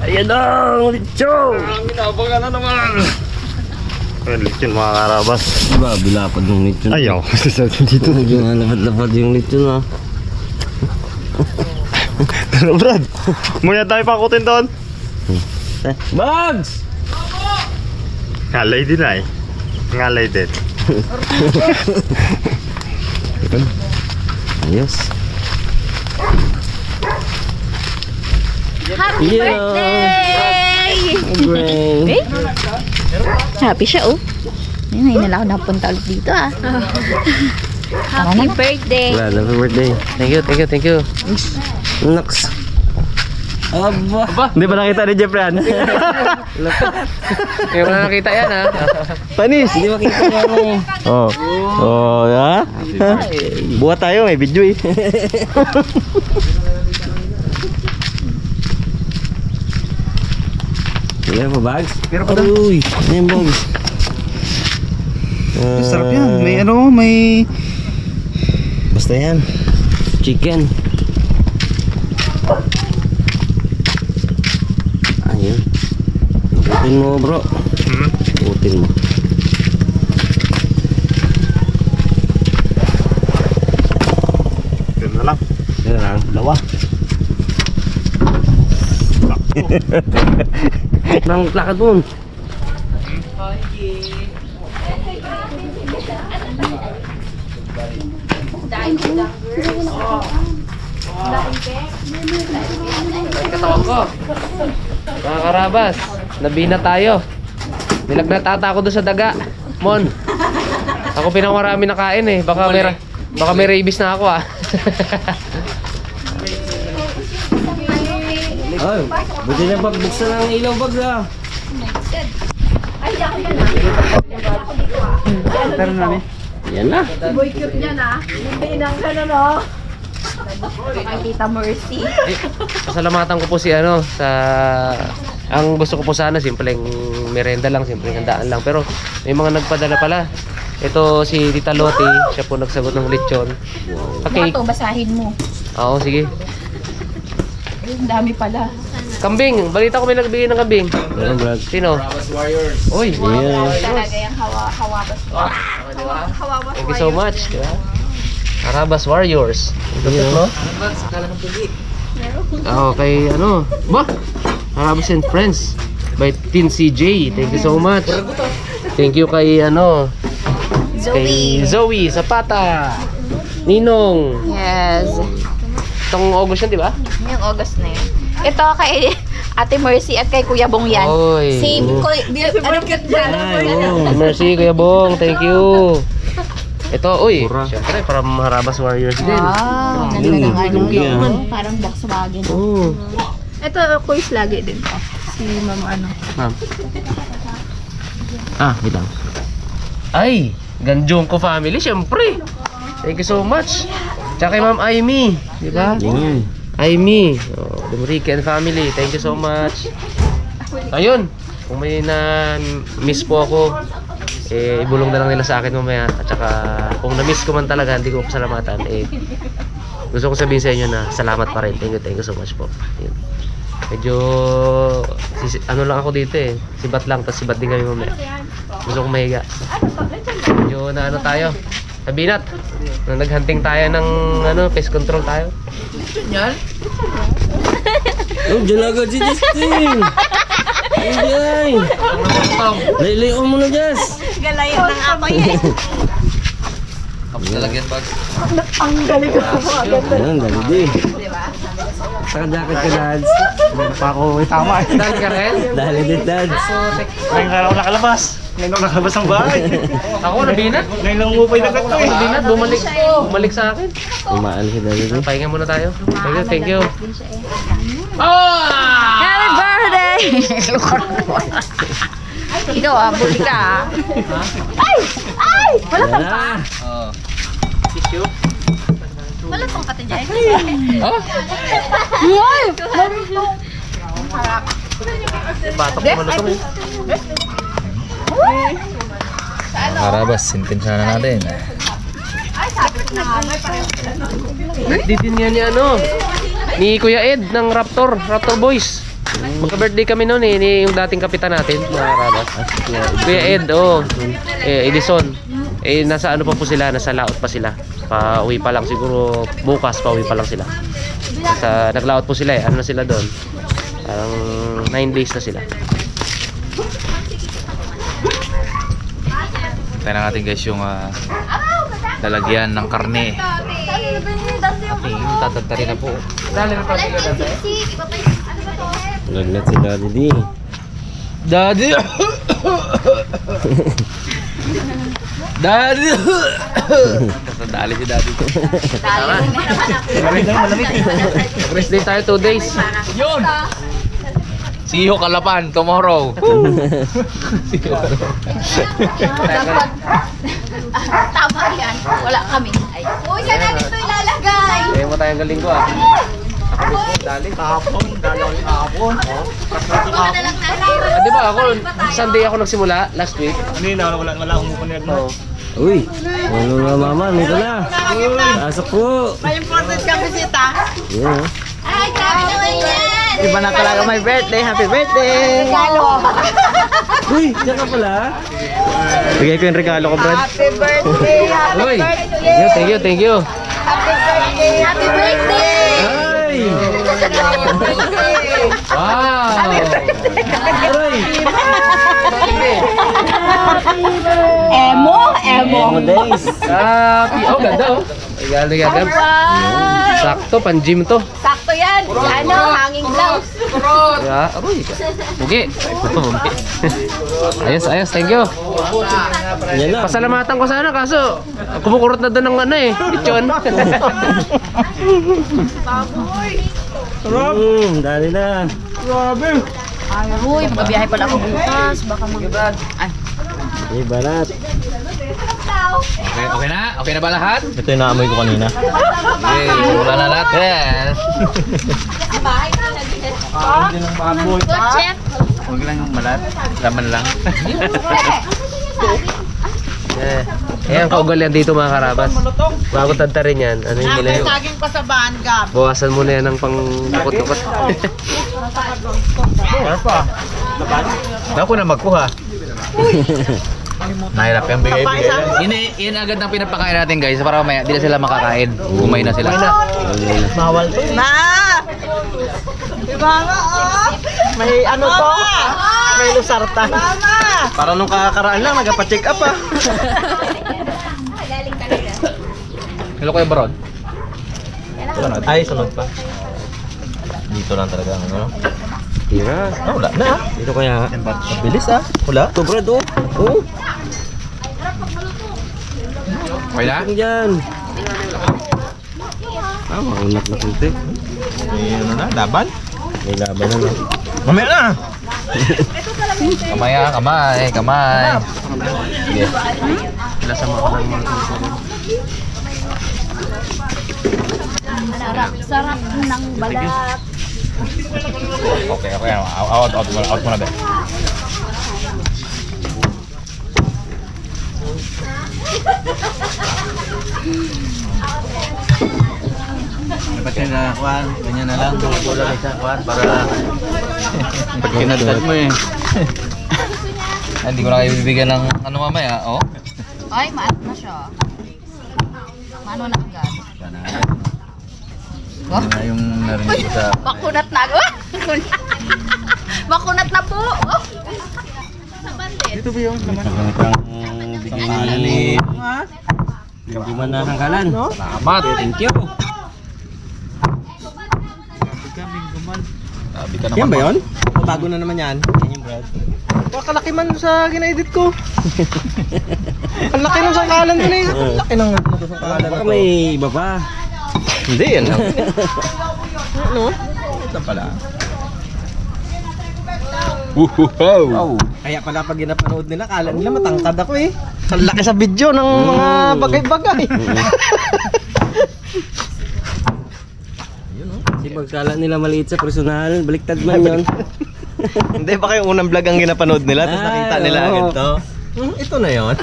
Ayan ang lechon! Inabangan na naman! Ayan lechon mga karabas. Diba, bilapad yung lechon. Ayaw, sasabihin dito. Yung lapad-lapad yung lechon ha. Pero Brad, muna tayo pakutin doon. Bugs! Ngalay din ay. Ngalay din. Ayos. Happy birthday! Brain. Eh? Happy siya oh. Ayun, ngayon na lang ako napunta ulit dito ah. Happy birthday! Brad, happy birthday. Thank you, thank you, thank you. Naks. Aba. Hindi pa nakita ni Jeffran. Kaya wala nakita yan ha. Panis. Hindi makita yan eh. Oh. Oh, ya. Buat tayo, may video eh. Meron pa bags? Meron pa daw. Uy, ano yung bags? Sarap yan. May ano, may... Basta yan. Chicken. Ayun. Ikutin mo bro. Ikutin mo. Yun na lang. Yan lang. Dalawa. Nang lakad mo. Katawan ko. Mga karabas, nabina tayo. Nilagnat ata ako doon sa daga. Mon. Ako pinakamarami nakain eh. Baka may rabies na ako ah. Ay, buti na pagbuksan ang ilaw bags ah. Pero namin. Yan na. Boy cute niya na. Hindi nang gano'n oh. Kay Tita Mercy. Pasalamatan ko po si ano sa ang gusto ko po sana simpleng merenda lang, simpleng handaan lang. Pero may mga nagpadala pala. Ito si Tita Loti, siya po nagsagot ng lechon. Okay. Ito, basahin mo. Oo, sige. Ang dami pala. Kambing, balita ko may nagbigay ng kambing. Yan Brad. Sino? Uy, Yeah. Talaga yung hawabas. Hawabas. thank you so much. Diba? Arabas Warriors. Ito no? Oo, kay ano? Ba? Arabas and Friends by Tin CJ. Thank you so much. Thank you kay ano? Kay Zoe Zapata. Ninong. Yes. Itong August yun, di ba? Yung August na yun. Ito kay Ate Mercy at kay Kuya Bong yan. Oy. Same. Ano cute na? Mercy, Kuya Bong. Thank you. Ito, uy. Siyempre, para Harabas Warriors din. Wow. Ganda ng ano. Yeah. Parang Volkswagen. Oh. Ito, quiz lagi din. Si Ma'am ano. Ma'am. Wait lang. Ay, Ganjong ko family, siyempre. Thank you so much. Tsaka kay Ma'am Aimee, di ba? Yan. Aimee, oh, Dumrique and family, thank you so much. Ayun, kung may na-miss po ako, eh, ibulong na lang nila sa akin mamaya. At saka, kung na-miss ko man talaga, hindi ko pasalamatan, eh, gusto ko sabihin sa inyo na salamat pa rin. Thank you so much po. Ayun. Medyo, ano lang ako dito eh, sibat lang, tapos sibat din kami mamaya. Gusto kong mahiga. Medyo na ano tayo, Sabinat, na naghunting tayo ng ano, pest control tayo. Yan? Oh, dyan agad si Justin. Ay, lay-layon mo na, Jess. Galayan ng ako yan. Kapos talagyan bag. Ang galing ko po. Ayan, dali di. Diba? Saka jacket ka, Dads. Meron pa ako tama eh. Dahil ka rin? Dali din, Dads. Ngayon nga ako nakalabas. Ngayon ako nakalabas ng bahay. Ako, nabinat. Ngayon lang umupay na kato Ako, eh. nabinat. Bumalik sa akin. Umaan si Daddy di. Pahinga muna tayo. Thank you. Happy birthday! Ikaw ah, buli ka ah. Ay! Ay! Wala pang pa. Tissue. Wala pang pati dyan. Oh? Ay! Meron itong harap. Batok naman ito eh. Harabas, sintensya na natin. Ay, sabi ko na nga, may pareho sila. Birthday din yan ni ano, ni Kuya Ed ng Raptor Boys. Magka-birthday kami noon eh, yung dating kapitan natin, mga karabas. Kuya Ed, Edison. Nasa ano pa po sila, nasa laot pa sila. Pauwi pa lang siguro, bukas pauwi pa lang sila. Naglaot po sila ano na sila doon. Parang 9 days na sila. Tayo na natin guys yung lalagyan ng karne. Tatagtari na po. Lagnat si Daddy D. Daddy! Daddy! Kasadali si Daddy. Rest day tayo 2 days. Yun! See you Kalapan tomorrow. Tama yan. Wala kami. Uy, saan natin ito ilalagay? Kaya mo tayong galing ko Ako mismo, dali. Kahapon. Di ba ako, Sunday ako nagsimula, last week. Kanina, wala akong mukunag na. Uy, ano nga mama, nito na. Pasok po. May important ka bisita. Yeah. Ay, grabe naman yan. Iba na talaga may birthday. Happy birthday! Regalo. Uy, diyan ka pala. Bigay ko yung regalo ko, Brad. Happy birthday! Happy Uy, birthday! thank you. Happy birthday! Happy birthday. Ay! Wow! Aray! Emo. Mo days. Happy! Ganda oh. Regalo yan, Gabs. Sakto, pan-gym to. Sakto yan. Hanging blouse. Aroy. Pugi. Ayos, thank you. Yan na. Pasalamatan ko sana kaso kumukurot na doon ng lechon. Dali na. Uy, magabiyahe pala ako bukas. Baka Ay. Ay, balat. Okay na? Okay na ba lahat? Ito yung naamoy ko kanina. Okay, wala na natin. Good chef. Huwag lang yung malat. Laman lang. Ayan, kaugalian dito mga karabas. Bago tadtarin yan, ano yung nila yung Saging pa sa bahan, Gab. bawasan mo na yan ng pang bukot-bukot. Ako na magkuha. Mahirap yung bigay-bigay. Yun agad ang pinapakain natin guys para mamaya di na sila makakain. Umay na sila. Bawal to. Ma! Diba nga, oh? May ano to? May lusartan. Mama! Para nung kakakaraan lang, nagpa-check up ah. Galing talaga. Hello Kuya Baron. Ay, sunod pa. Dito lang talaga ang ano. Tira. Wala na ah. Dito kaya. Bilis ah. Wala. Ito, Brad, oh. Oh, Okay na? ang dyan. Maunat na kunti. May ano na, laban. May laban na no. Mamaya na. Kamay ah, kamay. Sige. Sarap ng balat. Okay. Out mo na ba? Dapat yun na, Juan. Ganyan na lang. Wala ka sa Juan para pag kinadad mo eh. Hindi ko na kayo bibigyan ng ano mamaya, oh. Ay, maano na siya. Maano na agad. Ano na yung narinig ko sa... Makunat na ako. Makunat na po. Oh. Sa bandit. Dito ba yun? Magandang bigyan ni... Hindi man na hanggalan. Salamat. Thank you. Sabi ka Yan naman. ba yun? Bago na naman yan. Yan yung Brad. Kalaki man sa gina-edit ko. Ang laki ng sangkalan din eh. Ang laki ng sangkalan na Baka to. may iba pa. Hindi yan lang. Ano? Ito pala. Wow. Kaya pala pag ginapanood nila, kala nila matangkad ako eh. Ang laki sa video ng mga bagay-bagay. Kasi pagkala nila maliit sa personal, baliktad man yun. Hindi, baka yung unang vlog ang ginapanood nila, tapos nakita nila oo. agad to. Ito na yun.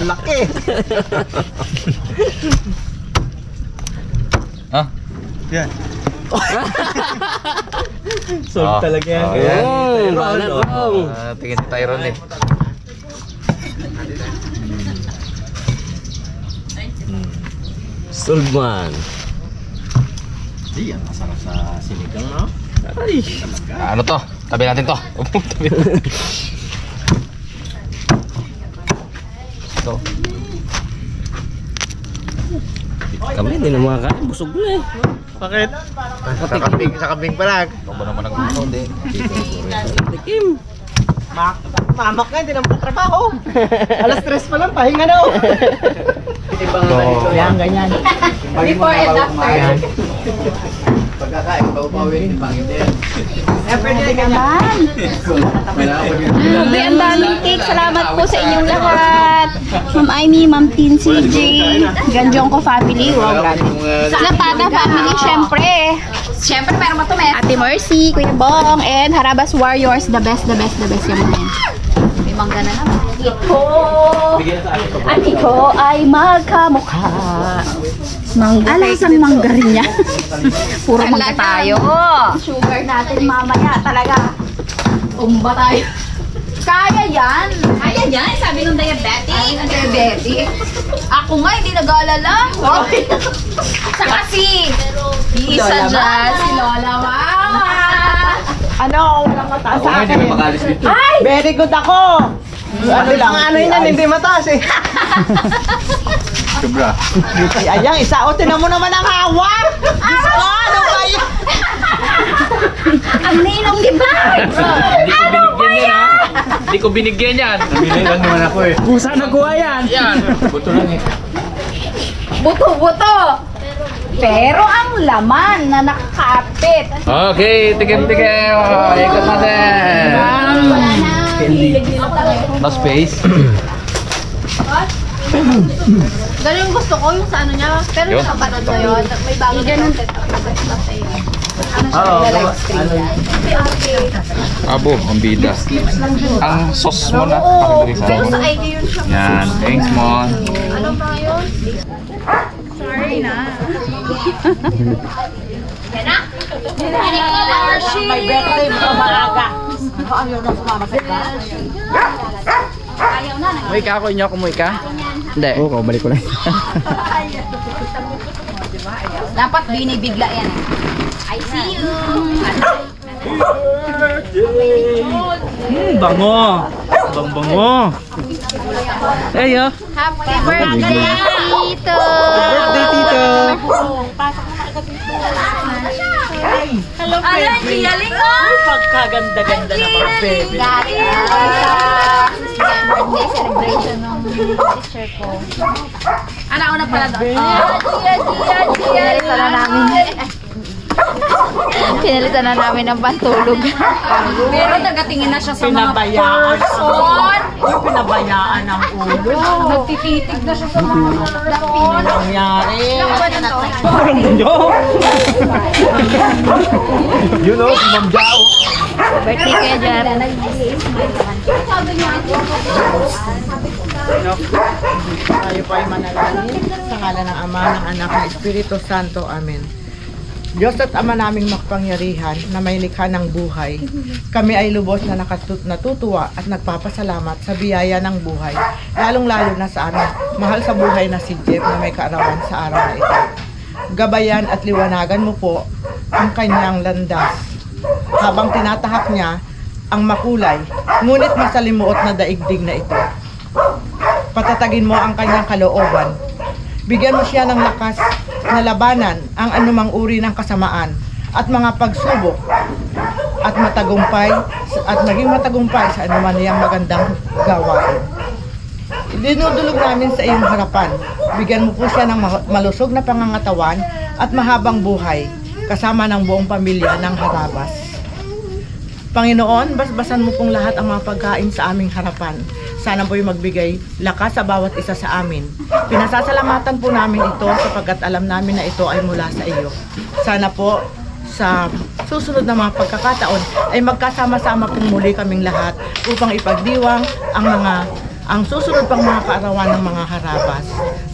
Ang laki. Ah, Yan. Solve talaga yan. Ayun, bahala bang. Tingin si Tyrone eh. Solve man. Di yan, masarap sa sinigang, no? Ay. Ano to? Tabi natin to. Tabi natin. Ito. Kami hindi na makakain. Busog na eh. Bakit? Sa kambing pa lang. Ito ba naman ang hindi? Tikim. Mamak nga, hindi naman trabaho. Alas 3 pa lang, pahinga na, oh. Yan, ganyan. Before and after. Naman. Grabe, ang daming cake. Salamat po sa inyong lahat. Ma'am Amy, Ma'am Tin, CJ, Ganjong ko family. Wow, grabe. Sa Pata family, syempre. Syempre, meron mo ito, Ate Mercy, Kuya Bong, and Harabas Warriors. The best yung mga yan. May mangga na naman. Ito ay magkamukha. Alasang mangga rin niya. Puro mangga tayo. Sugar natin mamaya talaga. Umba tayo. Kaya yan. Kaya yan. Sabi nung diabetic. Ako nga hindi nag-aalala. Saka si isa dyan. Si Lola Mama. Ano, walang mataas sa akin. Ay! Very good ako. Ano lang, Ano yun, hindi mataas, eh. Sobra. si Ayang, isa o, tinan mo naman ang hawak. Diyos ko, ano ba yan? Ang ninong di ba? Hindi ko binigyan yan. Nabili lang naman ako eh. Pusa nagawa yan. Yan. Buto lang eh. Buto-buto. Pero ang laman na nakakapit. Okay, tikim-tikim. Ikot natin. No space. Ganun yung gusto ko, yung sa ano niya. Pero Yun. nakapanood ko yun. May bago na ganun. Ano siya, live stream yan. Abo, ang bida. Ang sauce mo na. Pero sa ID yun siya. Yan, thanks mo. Ano pa yun? Sorry na. Yan na. May birthday mo maaga. Ayaw na sumama sa iba. Ayaw na. Umuwi ka ako, inyo ako umuwi ka? Hindi. Oo, balik ko lang. Dapat binibigla yan eh. I see you. Bango. Bango. Ayo. Happy birthday, Tito! Birthday, Tito. Hello, baby. Galing ko! Pagkaganda-ganda na mga baby. Galing ako sa birthday celebration ng teacher ko. Ano, una pala doon? Pinalitan na namin. Pinalitan na namin ng pantulog. Pero nagatingin na siya sa mga Pinabayaan person. Uy, pinabayaan ang ulo. Nagtititig na siya sa mga Ano nangyari? Parang bunyo. You know, si Ma'am Jao. birthday kaya dyan. Tayo po ay manalangin sa ngalan ng Ama, ng Anak, ng Espiritu Santo. Amen. Diyos at Ama naming makapangyarihan na may likha ng buhay, kami ay lubos na natutuwa at nagpapasalamat sa biyaya ng buhay, lalong-lalo na sa aming mahal sa buhay na si Jeff na may kaarawan sa araw na ito. Gabayan at liwanagan mo po ang kanyang landas habang tinatahak niya ang makulay, ngunit masalimuot na daigdig na ito. Patatagin mo ang kanyang kalooban. Bigyan mo siya ng lakas na labanan ang anumang uri ng kasamaan at mga pagsubok at maging matagumpay sa anuman niyang magandang gawain. Dinudulog namin sa iyong harapan. Bigyan mo po siya ng malusog na pangangatawan at mahabang buhay kasama ng buong pamilya ng Harabas. Panginoon, basbasan mo pong lahat ang mga pagkain sa aming harapan. Sana po'y magbigay lakas sa bawat isa sa amin. Pinasasalamatan po namin ito sapagkat alam namin na ito ay mula sa iyo. Sana po sa susunod na mga pagkakataon ay magkasama-sama pong muli kaming lahat upang ipagdiwang ang susunod pang mga kaarawan ng mga Harabas.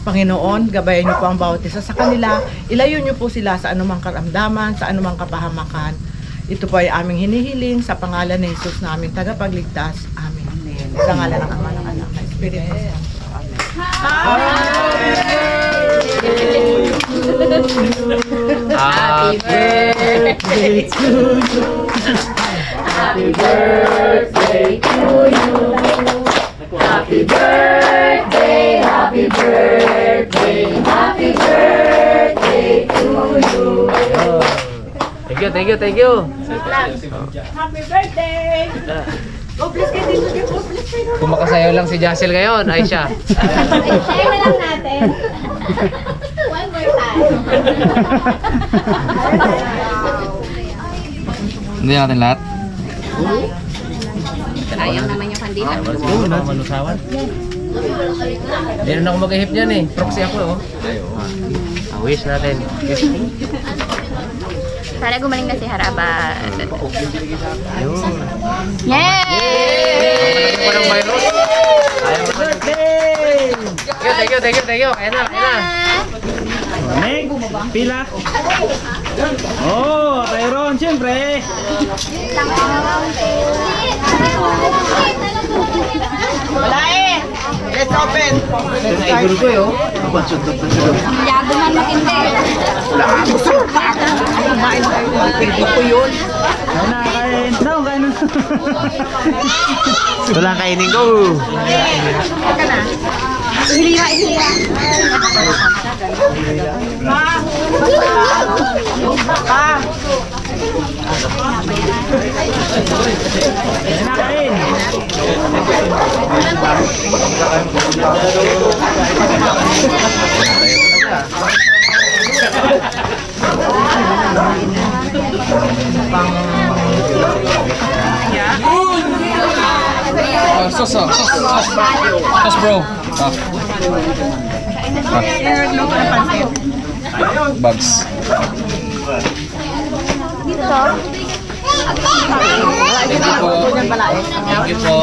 Panginoon, gabayan niyo po ang bawat isa sa kanila. Ilayo niyo po sila sa anumang karamdaman, sa anumang kapahamakan. Ito po ay aming hinihiling sa pangalan ni Jesus na aming tagapagligtas. Amen. Sa ngalan ng Ama, ng Anak, ng Espiritu Santo. Happy birthday to you. Happy birthday to you. Happy birthday, happy birthday, happy birthday to you. Thank you, thank you, thank you. Happy birthday! Oh, bless kayo dito. Oh, bless kayo. Kung makasayaw lang si Jassel ngayon, ay siya. Share na lang natin. One more time. Hindi natin lahat. Sayang naman yung kandila. Meron ako mag-ahip dyan eh. Proxy ako oh. Wish natin. Sana gumaling na si Haraba. Yay! Thank you, thank you, thank you. Kaya na, kaya na. Nek, pila. Oh, Tyron, siyempre. Wala eh! Let's open! Naiguro ko yun. Yago man matindi. Kumain tayo ng pwede ko yun. Kain na, kain. Daw, kain na. Ito lang kainin ko. Ihira, ihira. Kain na, kain. Sos bro. Bugs. Thank you po.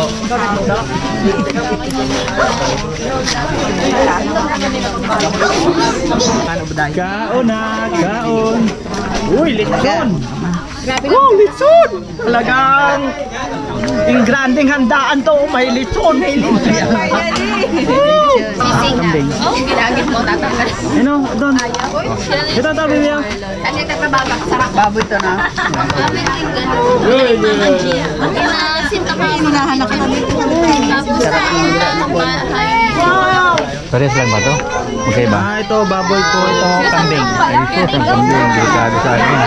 Kaon na, kaon. Uy, lechon. Oh, litson! Talagang yung granding handaan to, may litson. Sising na. Oh, ginagit mo, tatanggal. Ano, doon. Ito, ito, bibigyan. Kasi nagpapabagak sarap. Baboy to na. Hinahanap ka namin. Parehas lang ba to? Okay ba? Ah, ito, baboy po. Ito, kambing. Kambing, delikado sa akin.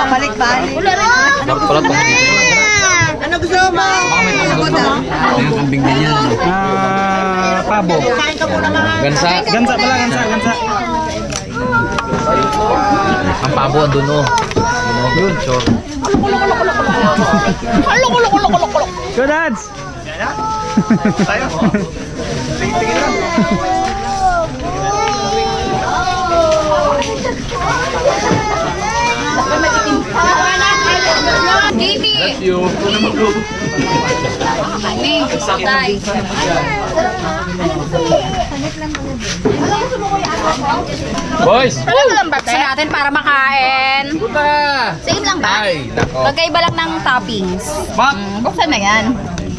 Balik-balik. Dapat pala itong Ano gusto mo? yung kambing din yan. Ah, pabo. Kain ka muna mga. Gansa. Gansa pala, gansa, gansa. Ang pabo andun oh. Yun, sure. Go, Dads! Katie! That's you. Ani, tay. Boys! Wala mo lang batch natin para makain. Puta! Same lang ba? Ay, nako. Magkaiba lang ng toppings. Pak! Buksan na yan.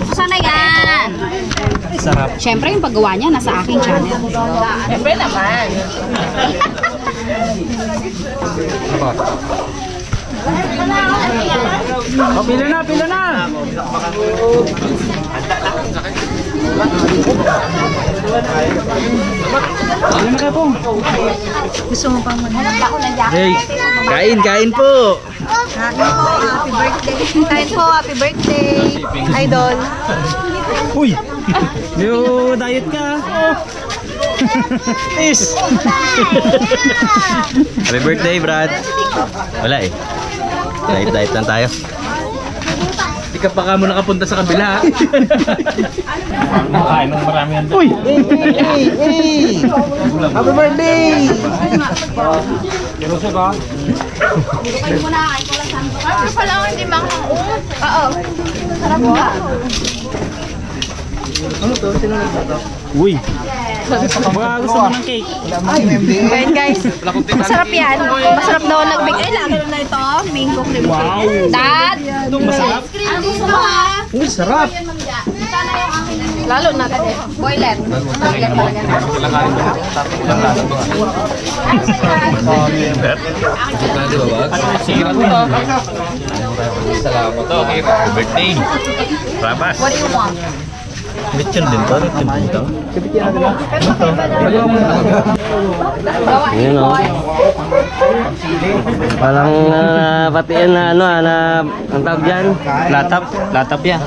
Buksan na yan. Sarap. Siyempre yung paggawa niya nasa aking channel. Siyempre naman. Apa? Oh, pila na, pila na! Pila na kayo po. Gusto mo pang manhanap ako ng jacket? Hey, kain, kain po! Kain po, happy birthday. Idol. Uy! Yo, diet ka! Peace! Happy birthday, Brad. Wala eh. Diet lang tayo. Di ka pa ka mo nakapunta sa kabila. Nakain ng marami yan. Uy! Happy birthday! Kiroso ka? Kain mo na, kain ko lang santo. Ay, pala ako hindi makakaon. Oo. Sarap ba? Ano to? Sino nagtato? Uy! Mga gusto mo ng cake. Ayan guys, masarap yan. Masarap daw nag-bake. Ay, lagi na ito. Mango cream cake. Dad! Masarap? Ano gusto mo ha? Sarap. Lalo na ito. Boiler. Boiler talaga. Salamat to. Birthday. Rabas. What do you want? Lechon din to. Lechon din to. Ayan o. Parang pati yan na ano na ang tawag dyan. Latap. Latap yan.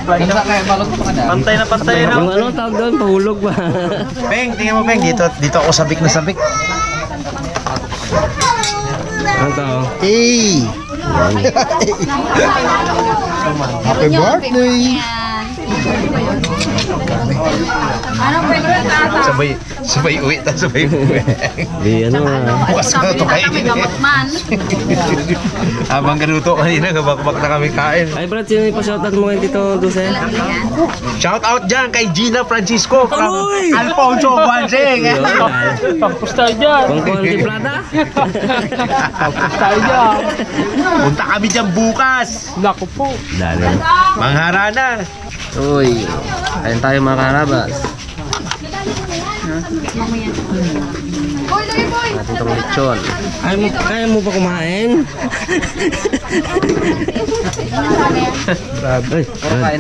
Pantay na pantay na. Yung ano tawag doon, pahulog ba? Peng, tingnan mo Peng. Dito ako sabik na sabik. Ano to? Hey! Happy birthday! Anong pwede ka tata? Sabay uwi. Sabay uwi. Di ano Bukas na ito kain. Kami gamot man. Habang galuto kanina, gabakbak na kami kain. Ay Brad, sino yung pa-shoutout mo ngayon dito, Dulce? Shout out dyan kay Gina Francisco from Aloy! Alfonso Guansing. Tapos tayo dyan. Pangkuhan Plata? Punta kami dyan bukas. Naku po. Dali. Mangharana. Uy, ayun tayo mga karabas. Natin itong lechon. Kaya mo ba kumain?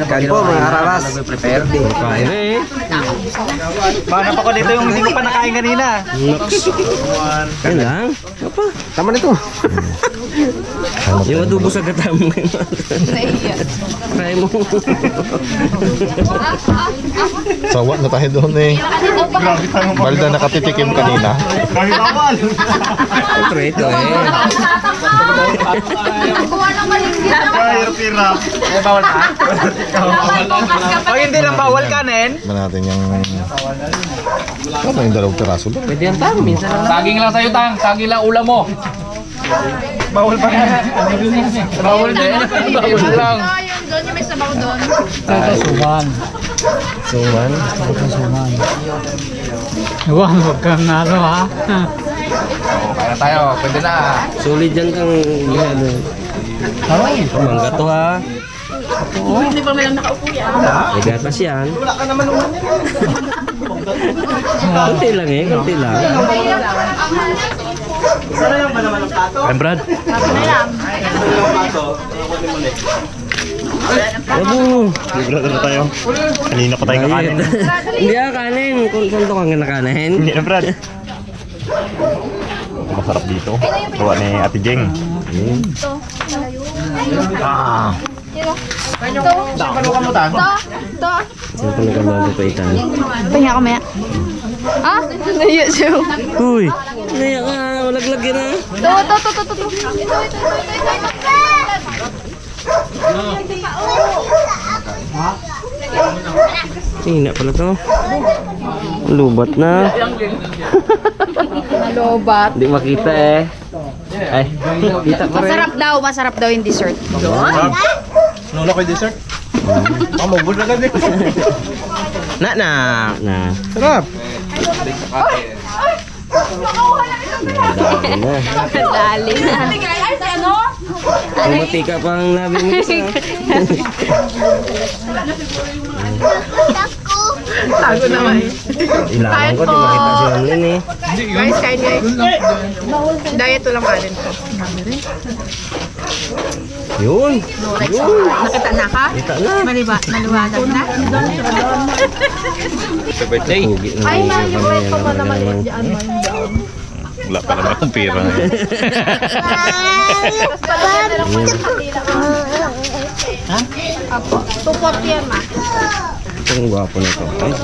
Kain po mga karabas. Nag-prepare. Kain na eh. Paano pa ko dito yung hindi ko pa nakain kanina? Yan lang. Apa? Tama nito. Yung adobo sa gata mo ngayon. Try mo. Sawa na tayo doon eh. Balda nakatitikim kanina. Siyempre ito eh. Bawal ka? Pag hindi lang bawal kanin. Ba natin yung... Ano yung dalawang piraso doon? Pwede yan tang. Minsan lang. Saging lang sa'yo, Tang. Saging lang ulam mo. Bawal pa nga. Bawal din. Bawal lang. Doon yung may sabaw doon. Suman. Huwag kang nalo ha. Kaya tayo. Pwede na. Solid yan kang ano. Mangga to ha. Hindi pa may lang nakaupo yan. May gatas yan. Wala ka naman naman. Kunti lang eh. Kunti lang. Sarayang ba naman ang plato? Ay, Brad. Abo. Sigurado na tayo. Kanina pa tayo kakanin. Hindi ah, kanin. Kung to kang nakanin. Hindi na Brad. Masarap dito. Gawa ni Ate Jeng. Ah. Sino pa nagkabago pa itan? Pahinga ka maya. Ah? Naiya siya. Uy! Naya ka. Malaglag yan ah. Ito. Hina pala to. Lubat na. Nalobat. Hindi makita eh. Ay, kita pa rin. Masarap daw yung dessert. Nula ko yung dessert. Pamubol na ganda. Na. Na. Sarap. Dali na. Dali na. Umati ka pang nabi mo isa. Tago naman eh. Ilangan ko, di makita si Ramlin eh. Guys, kain guys. Diet to lang kanin ko. Yun. Nakita na ka? Kita na. Maliwanag na? Pugi na rin yung kami naman. Wala pa naman akong pera ngayon. Apo. 240 yan ma. Ang gwapo na ito. Ay.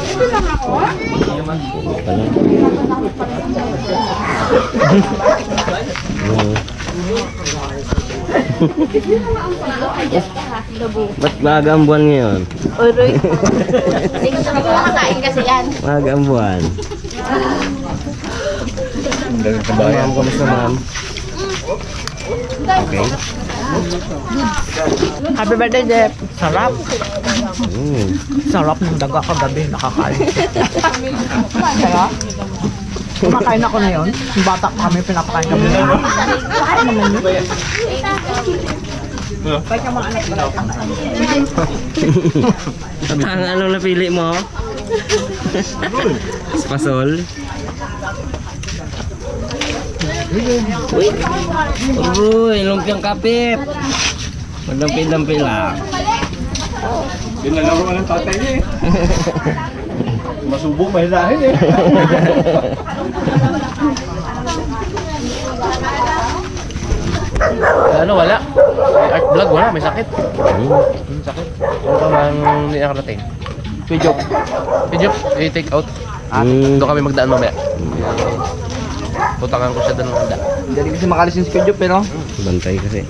Ba't maaga ang buwan ngayon? Uroy. Hindi ko sabi ko makakain kasi yan. Maaga ang buwan. Ma'am, kamusta ma'am? Okay. Happy birthday, Jeff. Sarap. Mm. Sarap ng daga kagabi. Nakakain. Kaya, kumakain ako na yun. Yung bata pa kami, pinapakain kami. Kain naman yun. Kahit yung mga anak ko lang. Ang anong napili mo? Spasol. Uy! Uy! Lumpiang kapit! Magdampi-dampi lang. Pinalaro ka ng tatay niya eh. Masubok, mahilahin eh. Ano, wala. Art vlog, wala. May sakit. Sakit. Ano ka bang hindi nakarating? Pidjok. Pidjok, i-take out. Doon kami magdaan mamaya. Putangan ko siya doon ng handa. Hindi kasi makalisin si Kudyo pero. Bantay kasi.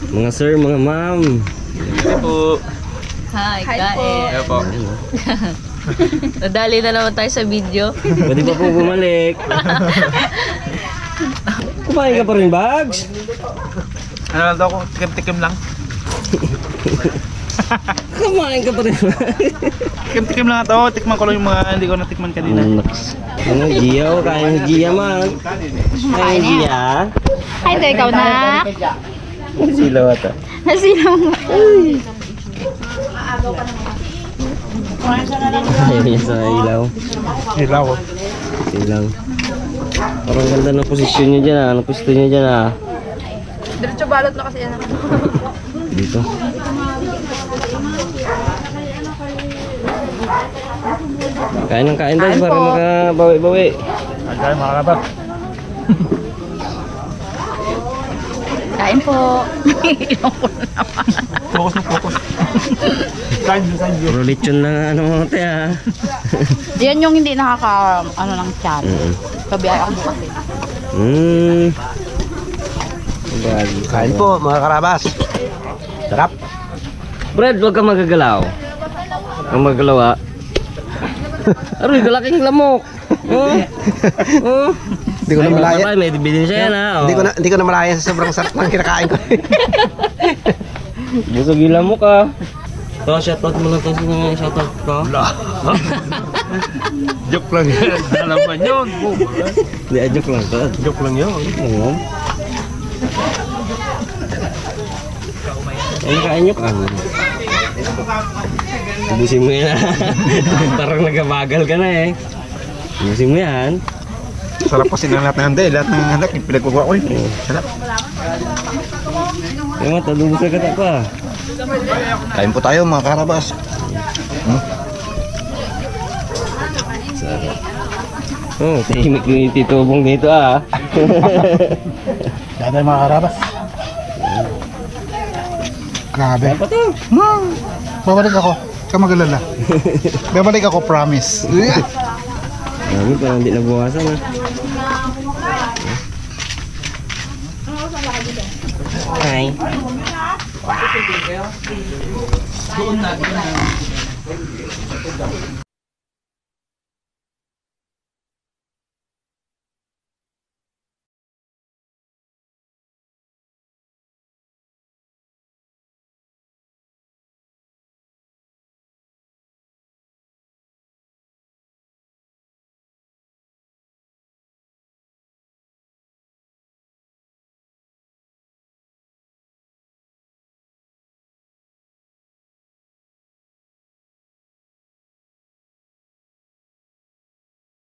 Mga sir, mga ma'am. Hi, kain. po. Nadali na naman tayo sa video. Pwede pa po bumalik. Kumain ka pa rin, Bags? Ano lang daw ako, tikim-tikim lang. Kumain ka pa rin, Tikim-tikim lang ito, tikman ko lang yung mga hindi ko natikman kanina. Ano, Gia? O, kain ng Gia, man. Kain ng Gia. Ay, ito ikaw na. Silaw ata. Nasilaw mo. Ayaw niya sa ilaw. Hilaw ko. Silaw. Parang ganda ng posisyon niya dyan, ah. Anong pwesto niya dyan, ah. Diretso balot na kasi yan. Dito. Kain ng kain daw para makabawi-bawi. Ay, makarabak. Kain po. Focus na focus. Side view. Puro lechon na ano mga te, ah. Yan yung hindi nakaka, ano ng tiyan. Pabiyay ako bukas eh. Kain po, mga karabas. Sarap. Brad, huwag ka magagalaw. Ang magagalaw, ah. Aroy, galaking lamok. Oh. Oh. Hindi ko na malaya. Ay, may ebidensya yan, ah. Hindi ko na malaya sa sobrang sarap ng kinakain ko. Busog yung lamok, ah. So, shoutout mo lang ito sa mga shoutout ko. Joke lang yan. Alaman yun. Hindi, joke lang ito. Joke lang yun. Oo. Ay, kain nyo ka. Ubusin mo yan. Parang nagabagal ka na eh. Ubusin mo yan. Sarap kasi ng lahat ng handa eh. Lahat ng handa, pinagkukuha ko eh. Sarap. Ay, matadubos na kata ko, ah. Kain po tayo mga karabas. Oh, tahimik ni Tito Bong dito, ah. Kaya tayo mga karabas. Grabe. Apa to? Babalik ako. Ka mag-alala. Babalik ako, promise. Dami pa, hindi nabuwasan, ah. Hi.